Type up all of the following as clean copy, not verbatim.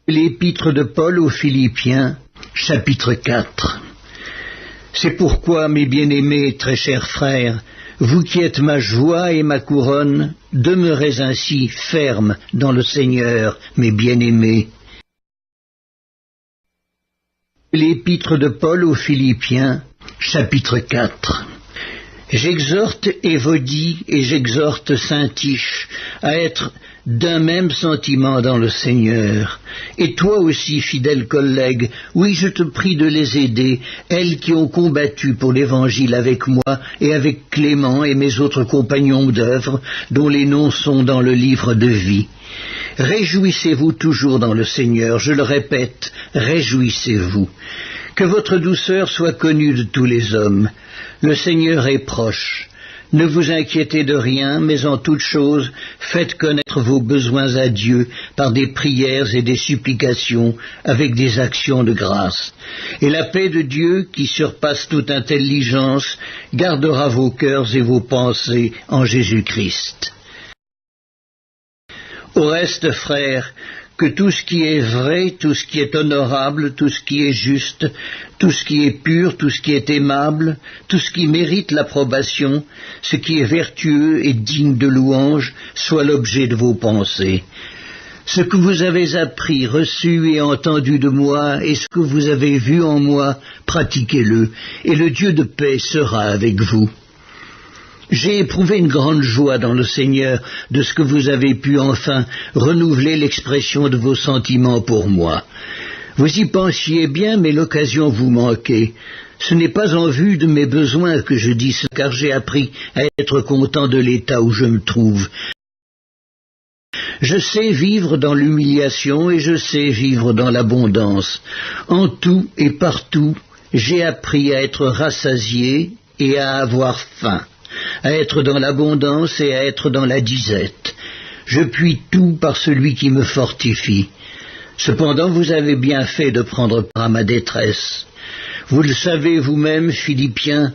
L'épître de Paul aux Philippiens, chapitre 4. C'est pourquoi, mes bien-aimés, très chers frères, vous qui êtes ma joie et ma couronne, demeurez ainsi fermes dans le Seigneur, mes bien-aimés. L'épître de Paul aux Philippiens, chapitre 4. J'exhorte Évodie et j'exhorte Syntyche à être d'un même sentiment dans le Seigneur. Et toi aussi, fidèle collègue, oui, je te prie de les aider, elles qui ont combattu pour l'Évangile avec moi et avec Clément et mes autres compagnons d'œuvre, dont les noms sont dans le livre de vie. Réjouissez-vous toujours dans le Seigneur, je le répète, réjouissez-vous. Que votre douceur soit connue de tous les hommes. Le Seigneur est proche. Ne vous inquiétez de rien, mais en toute chose, faites connaître vos besoins à Dieu par des prières et des supplications, avec des actions de grâce. Et la paix de Dieu, qui surpasse toute intelligence, gardera vos cœurs et vos pensées en Jésus-Christ. Au reste, frères, que tout ce qui est vrai, tout ce qui est honorable, tout ce qui est juste, tout ce qui est pur, tout ce qui est aimable, tout ce qui mérite l'approbation, ce qui est vertueux et digne de louange, soit l'objet de vos pensées. Ce que vous avez appris, reçu et entendu de moi, et ce que vous avez vu en moi, pratiquez-le, et le Dieu de paix sera avec vous. J'ai éprouvé une grande joie dans le Seigneur de ce que vous avez pu enfin renouveler l'expression de vos sentiments pour moi. Vous y pensiez bien, mais l'occasion vous manquait. Ce n'est pas en vue de mes besoins que je dis ça, car j'ai appris à être content de l'état où je me trouve. Je sais vivre dans l'humiliation et je sais vivre dans l'abondance. En tout et partout, j'ai appris à être rassasié et à avoir faim, à être dans l'abondance et à être dans la disette. Je puis tout par celui qui me fortifie. Cependant, vous avez bien fait de prendre part à ma détresse. Vous le savez vous-même, Philippiens,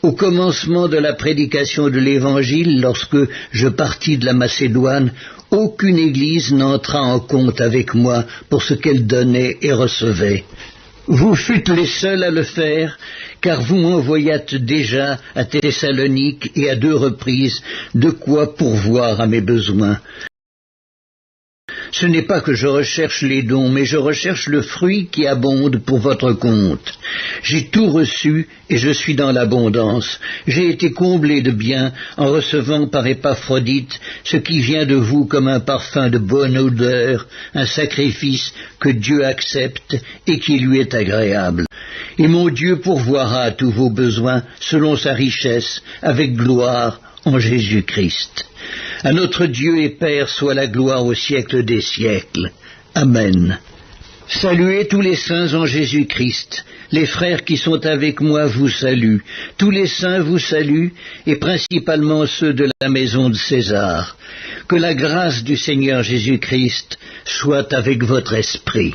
au commencement de la prédication de l'Évangile, lorsque je partis de la Macédoine, aucune église n'entra en compte avec moi pour ce qu'elle donnait et recevait. Vous fûtes les seuls à le faire, car vous m'envoyâtes déjà à Thessalonique et à 2 reprises de quoi pourvoir à mes besoins. Ce n'est pas que je recherche les dons, mais je recherche le fruit qui abonde pour votre compte. J'ai tout reçu et je suis dans l'abondance. J'ai été comblé de bien en recevant par Épaphrodite ce qui vient de vous comme un parfum de bonne odeur, un sacrifice que Dieu accepte et qui lui est agréable. Et mon Dieu pourvoira à tous vos besoins selon sa richesse, avec gloire en Jésus-Christ. À notre Dieu et Père soit la gloire au siècle des siècles. Amen. Saluez tous les saints en Jésus-Christ. Les frères qui sont avec moi vous saluent. Tous les saints vous saluent, et principalement ceux de la maison de César. Que la grâce du Seigneur Jésus-Christ soit avec votre esprit.